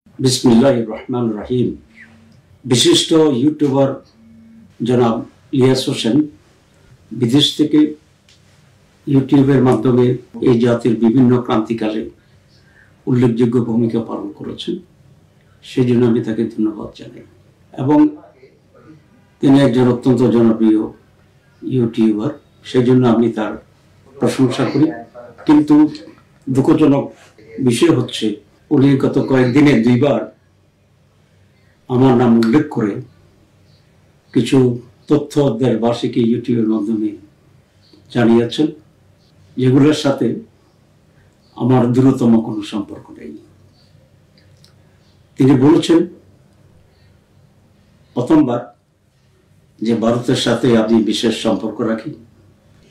বিসমিল্লাহির রহমানির রহিম। বিশিষ্ট ইউটিউবার জনাব ইলিয়াস হোসেন বিদেশ থেকে ইউটিউবের মাধ্যমে এই জাতির বিভিন্ন ক্রান্তিকালে উল্লেখযোগ্য ভূমিকা পালন করেছেন, সেই জন্য আমি তাকে ধন্যবাদ জানাই। এবং তিনি একজন অত্যন্ত জনপ্রিয় ইউটিউবার, সেই জন্য আমি তার প্রশংসা করি। কিন্তু দুঃখজনক বিষয় হচ্ছে, উনি গত কয়েকদিনে দুইবার আমার নাম উল্লেখ করে কিছু তথ্য দেশবাসীকে ইউটিউবের মাধ্যমে জানিয়েছেন, যেগুলোর সাথে আমার দূরতম কোনো সম্পর্ক নেই। তিনি বলেছেন প্রথমবার যে ভারতের সাথে আমি বিশেষ সম্পর্ক রাখি,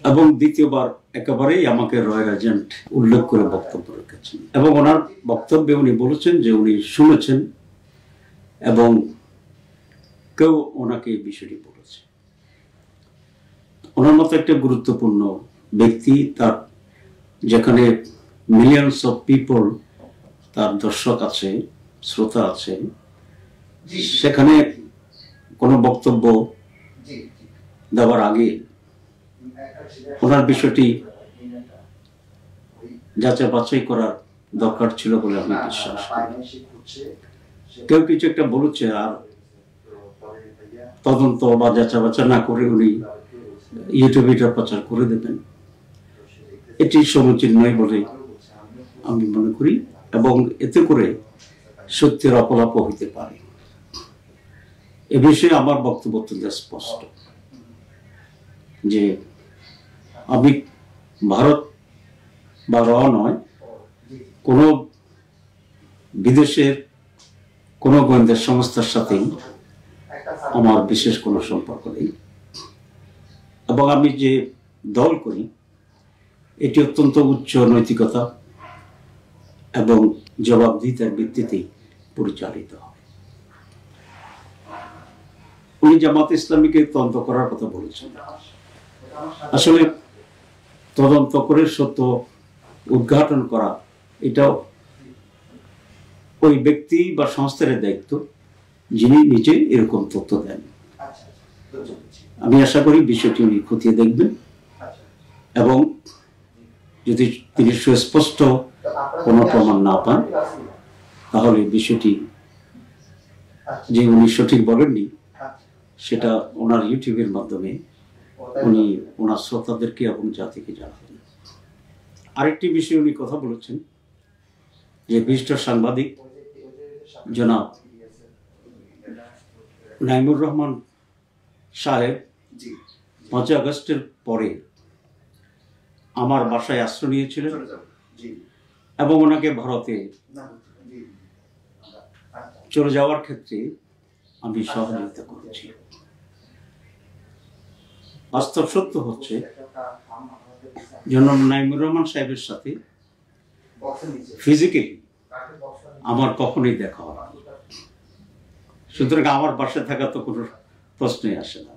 এবং দ্বিতীয়বার একেবারেই আমাকে রয়্যাল এজেন্ট উল্লেখ করে বক্তব্য রেখেছেন। এবং ওনার বক্তব্যে উনি বলেছেন যে উনি শুনেছেন এবং কেউ ওনাকে এই বিষয়টি বলেছে। ওনার মতো একটা গুরুত্বপূর্ণ ব্যক্তি, তার যেখানে মিলিয়নস অফ পিপল তার দর্শক আছে, শ্রোতা আছে, সেখানে কোনো বক্তব্য দেওয়ার আগে ওনার বিষয়টি যাচাই বাছাই করার দরকার ছিল বলে আমি বিশ্বাস করি। কেউ কিছু একটা বলেছে আর তদন্ত বা যাচাই বাছাই না করে উনি ইউটিউবে প্রচার করে দেবেন, এটি সমীচীন নয় বলে আমি মনে করি। এবং এতে করে সত্যের অপলাপ হইতে পারে। এ বিষয়ে আমার বক্তব্য অত্যন্ত স্পষ্ট যে আমি ভারত বা নয়, কোনো বিদেশের কোনো গোয়েন্দা সংস্থার সাথেই আমার বিশেষ কোনো সম্পর্ক নেই। এবং আমি যে দল করি এটি অত্যন্ত উচ্চ নৈতিকতা এবং জবাবদিহিতার ভিত্তিতেই পরিচালিত হবে। উনি জামাত ইসলামীকে তদন্ত করার কথা বলেছেন। আসলে তদন্ত করে সত্য উদ্ঘাটন করা এটাও ওই ব্যক্তি বা সংস্থার দায়িত্ব, যিনি নিজে এরকম তথ্য দেন। আমি আশা করি বিষয়টি উনি খতিয়ে দেখবেন এবং যদি তিনি সুস্পষ্ট কোনো প্রমাণ না পান, তাহলে বিষয়টি যে উনি সঠিক বলেননি সেটা ওনার ইউটিউবের মাধ্যমে উনি ওনার শ্রোতাদেরকে এবং জাতিকে জানাবেন। আরেকটি বিষয়ে উনি কথা বলেছেন যে বিশিষ্ট সাংবাদিক জনাব নাইমুর রহমান সাহেব 5 আগস্টের পরে আমার বাসায় আশ্রয় নিয়েছিলেন এবং ওনাকে ভারতে চলে যাওয়ার ক্ষেত্রে আমি সহযোগিতা করেছি। বাস্তব সত্য হচ্ছে, জনাব নাইমুর রহমান সাহেবের সাথে ফিজিক্যালি আমার কখনোই দেখা হয় না। সুতরাং আমার বাসায় থাকা তো কোনো প্রশ্নই আসে না।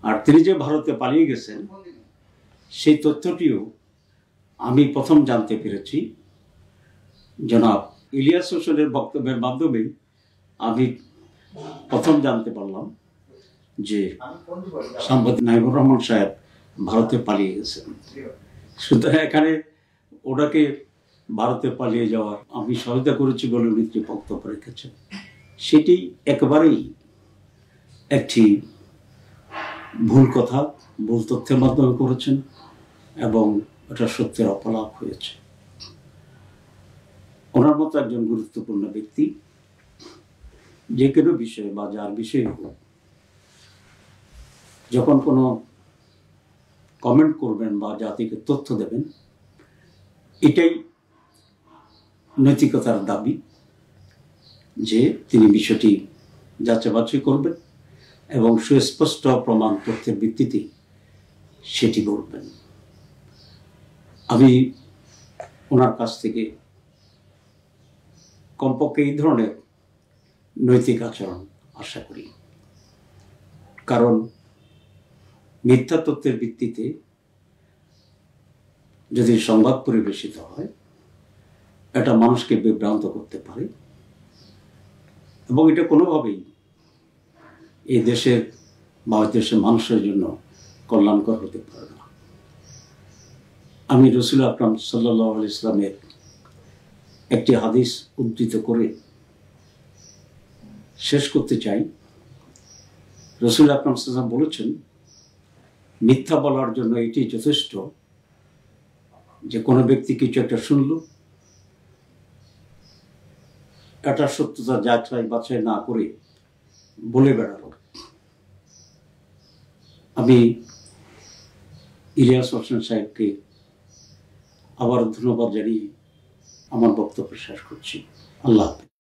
আর তিনি যে ভারতে পালিয়ে গেছেন সেই তথ্যটিও আমি প্রথম জানতে পেরেছি জনাব ইলিয়াস হোসেনের বক্তব্যের মাধ্যমে। আমি প্রথম জানতে পারলাম যে সাংবাদিক নাইমুর রহমান সাহেব ভারতে পালিয়ে গেছেন। সুতরাং এখানে ওনাকে ভারতে পালিয়ে যাওয়ার আমি সহায়তা করেছি বলে উনি যে বক্তব্য রেখেছেন, সেটি একেবারেই একটি ভুল কথা, ভুল তথ্যের মাধ্যমে করেছেন এবং এটা সত্যের অপলাপ হয়েছে। ওনার মতো একজন গুরুত্বপূর্ণ ব্যক্তি যে কোনো বিষয়ে বা যার বিষয়ে হোক, যখন কোনো কমেন্ট করবেন বা জাতিকে তথ্য দেবেন, এটাই নৈতিকতার দাবি যে তিনি বিষয়টি যাচাই বাছাই করবেন এবং সুস্পষ্ট প্রমাণ তথ্যের ভিত্তিতে সেটি বলবেন। আমি ওনার কাছ থেকে কমপক্ষে এই ধরনের নৈতিক আচরণ আশা করি। কারণ মিথ্যা তথ্যের ভিত্তিতে যদি সংবাদ পরিবেশিত হয়, এটা মানুষকে বিভ্রান্ত করতে পারে এবং এটা কোনোভাবেই এই দেশের বা দেশের মানুষের জন্য কল্যাণকর হতে পারে না। আমি রসুল আকরাম সাল্লাল্লাহু আলাইহি ইসলামের একটি হাদিস উদ্ধৃত করে শেষ করতে চাই। রসুল আকরাম সাল্লাল্লাহু বলেছেন, মিথ্যা বলার জন্য এটি যথেষ্ট যে কোনো ব্যক্তি কিছু একটা শুনল, এটার সত্যতা যাচাই বাছাই না করে বলে বেড়ালো। আমি ইলিয়াস হোসেন সাহেবকে আবার ধন্যবাদ জানিয়ে আমার বক্তব্য শেষ করছি। আল্লাহ হাফেজ।